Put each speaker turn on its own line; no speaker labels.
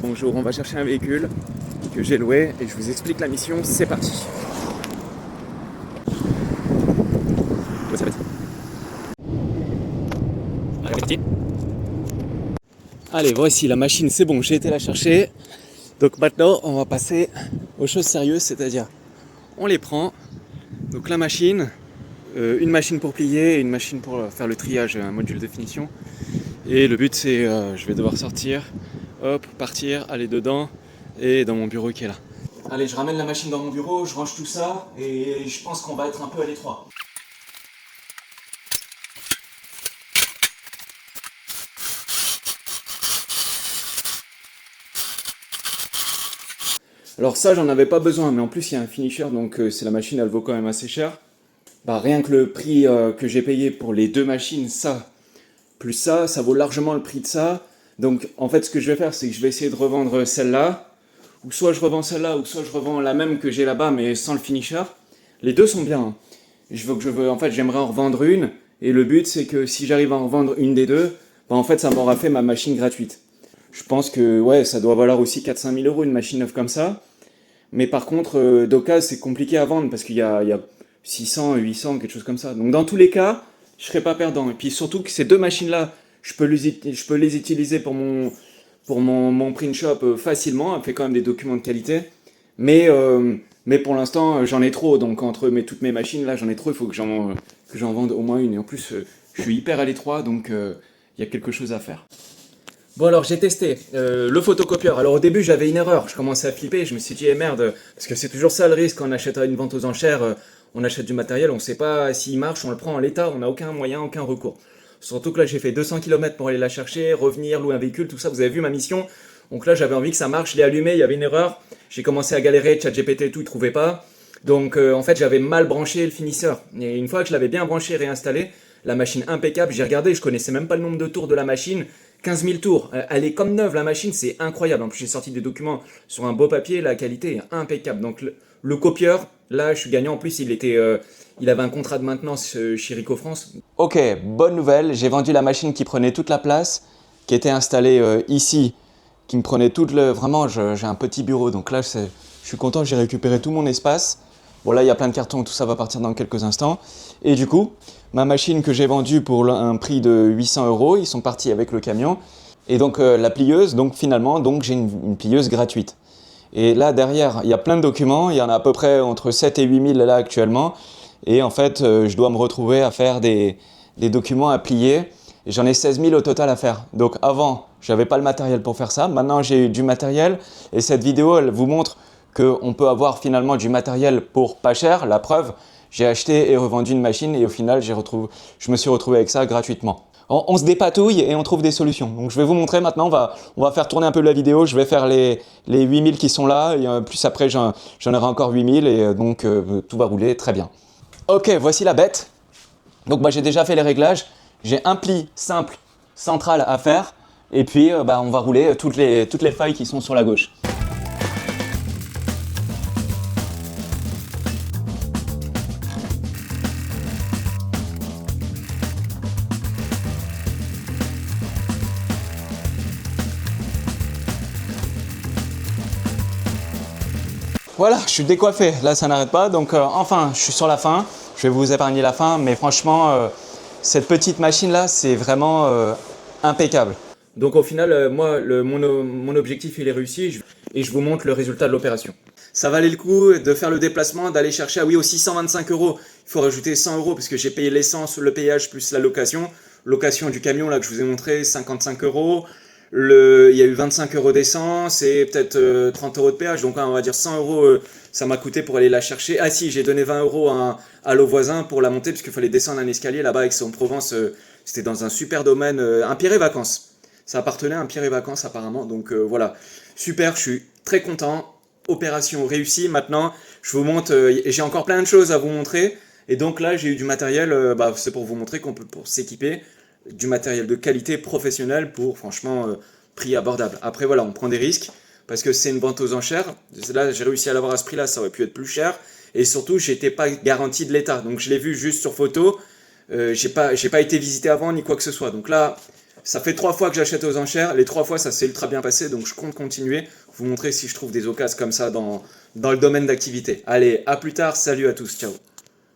Bonjour, on va chercher un véhicule que j'ai loué et je vous explique la mission, c'est parti. Ouais, ça va être. Allez, c'est parti. Allez, voici la machine, c'est bon, j'ai été la chercher. Donc maintenant, on va passer aux choses sérieuses, c'est-à-dire, on les prend. Donc la machine, une machine pour plier et une machine pour faire le triage, un module de finition. Et le but c'est, je vais devoir sortir, hop, partir, aller dedans et dans mon bureau qui est là. Allez, je ramène la machine dans mon bureau, je range tout ça et je pense qu'on va être un peu à l'étroit. Alors ça, j'en avais pas besoin, mais en plus il y a un finisher, donc c'est la machine, elle vaut quand même assez cher. Bah, rien que le prix que j'ai payé pour les deux machines, ça, plus ça vaut largement le prix de ça. Donc en fait, ce que je vais faire, c'est que je vais essayer de revendre celle-là, ou soit je revends celle-là, ou soit je revends la même que j'ai là-bas, mais sans le finisher. Les deux sont bien, hein. En fait, j'aimerais en revendre une, et le but c'est que si j'arrive à en revendre une des deux, bah en fait, ça m'aura fait ma machine gratuite. Je pense que ouais, ça doit valoir aussi 4-5 000 euros une machine neuve comme ça. Mais par contre, d'occasion, c'est compliqué à vendre parce qu'il y a 600, 800, quelque chose comme ça. Donc dans tous les cas, je serai pas perdant. Et puis surtout que ces deux machines-là, je peux les utiliser pour mon print shop facilement. Elle fait quand même des documents de qualité. Mais pour l'instant, j'en ai trop. Donc entre toutes mes machines, là, j'en ai trop. Il faut que j'en vende au moins une. Et en plus, je suis hyper à l'étroit, donc il y a quelque chose à faire. Bon alors j'ai testé le photocopieur. Alors au début j'avais une erreur, je commençais à flipper, je me suis dit eh merde, parce que c'est toujours ça le risque quand on achète à une vente aux enchères, on achète du matériel, on ne sait pas s'il marche, on le prend en l'état, on n'a aucun moyen, aucun recours. Surtout que là j'ai fait 200 km pour aller la chercher, revenir, louer un véhicule, tout ça, vous avez vu ma mission. Donc là j'avais envie que ça marche, je l'ai allumé, il y avait une erreur, j'ai commencé à galérer, ChatGPT et tout, il trouvait pas. Donc en fait j'avais mal branché le finisseur. Et une fois que je l'avais bien branché et réinstallé, la machine impeccable, j'ai regardé, je connaissais même pas le nombre de tours de la machine. 15 000 tours, elle est comme neuve la machine, c'est incroyable. En plus j'ai sorti des documents sur un beau papier, la qualité est impeccable. Donc le copieur, là je suis gagnant. En plus il avait un contrat de maintenance chez Rico France. Ok, bonne nouvelle, j'ai vendu la machine qui prenait toute la place, qui était installée ici, qui me prenait toute le... Vraiment, j'ai un petit bureau, donc là je suis content, j'ai récupéré tout mon espace. Bon là il y a plein de cartons, tout ça va partir dans quelques instants. Et du coup, ma machine que j'ai vendue pour un prix de 800 euros, ils sont partis avec le camion. Et donc la plieuse, donc finalement, j'ai une plieuse gratuite. Et là derrière, il y a plein de documents, il y en a à peu près entre 7 et 8 000 là actuellement. Et en fait, je dois me retrouver à faire des documents à plier. Et j'en ai 16 000 au total à faire. Donc avant, j'avais pas le matériel pour faire ça. Maintenant, j'ai eu du matériel. Et cette vidéo, elle vous montre qu'on peut avoir finalement du matériel pour pas cher. La preuve, j'ai acheté et revendu une machine et au final, je me suis retrouvé avec ça gratuitement. On se dépatouille et on trouve des solutions. Donc je vais vous montrer maintenant, on va faire tourner un peu la vidéo. Je vais faire les 8000 qui sont là. Et plus après, j'en aurai encore 8000 et donc tout va rouler très bien. Ok, voici la bête. Donc j'ai déjà fait les réglages. J'ai un pli simple central à faire. Et puis on va rouler toutes les failles qui sont sur la gauche. Voilà, je suis décoiffé, là ça n'arrête pas, donc enfin je suis sur la fin, je vais vous épargner la fin, mais franchement cette petite machine là c'est vraiment impeccable. Donc au final, moi mon objectif il est réussi et je vous montre le résultat de l'opération. Ça valait le coup de faire le déplacement, d'aller chercher, ah oui aussi 125 euros, il faut rajouter 100 euros parce que j'ai payé l'essence, le péage plus la location. Location du camion là que je vous ai montré, 55 euros. Il y a eu 25 euros d'essence et peut-être 30 euros de péage, donc on va dire 100 euros ça m'a coûté pour aller la chercher. Ah si, j'ai donné 20 euros à l'au voisin pour la monter parce qu'il fallait descendre un escalier là-bas avec son Provence, c'était dans un super domaine, un Pierre et Vacances. Ça appartenait à un Pierre et Vacances apparemment, donc voilà, super, je suis très content, opération réussie. Maintenant je vous montre, et j'ai encore plein de choses à vous montrer, et donc là j'ai eu du matériel, c'est pour vous montrer qu'on peut pour s'équiper du matériel de qualité professionnelle pour franchement prix abordable. Après voilà, on prend des risques parce que c'est une vente aux enchères. Là j'ai réussi à l'avoir à ce prix là, ça aurait pu être plus cher et surtout j'étais pas garanti de l'état, donc je l'ai vu juste sur photo, j'ai pas été visité avant ni quoi que ce soit, donc là Ça fait 3 fois que j'achète aux enchères, les 3 fois ça s'est ultra bien passé, donc je compte continuer, vous montrer si je trouve des occasions comme ça dans le domaine d'activité. Allez, à plus tard, salut à tous, ciao.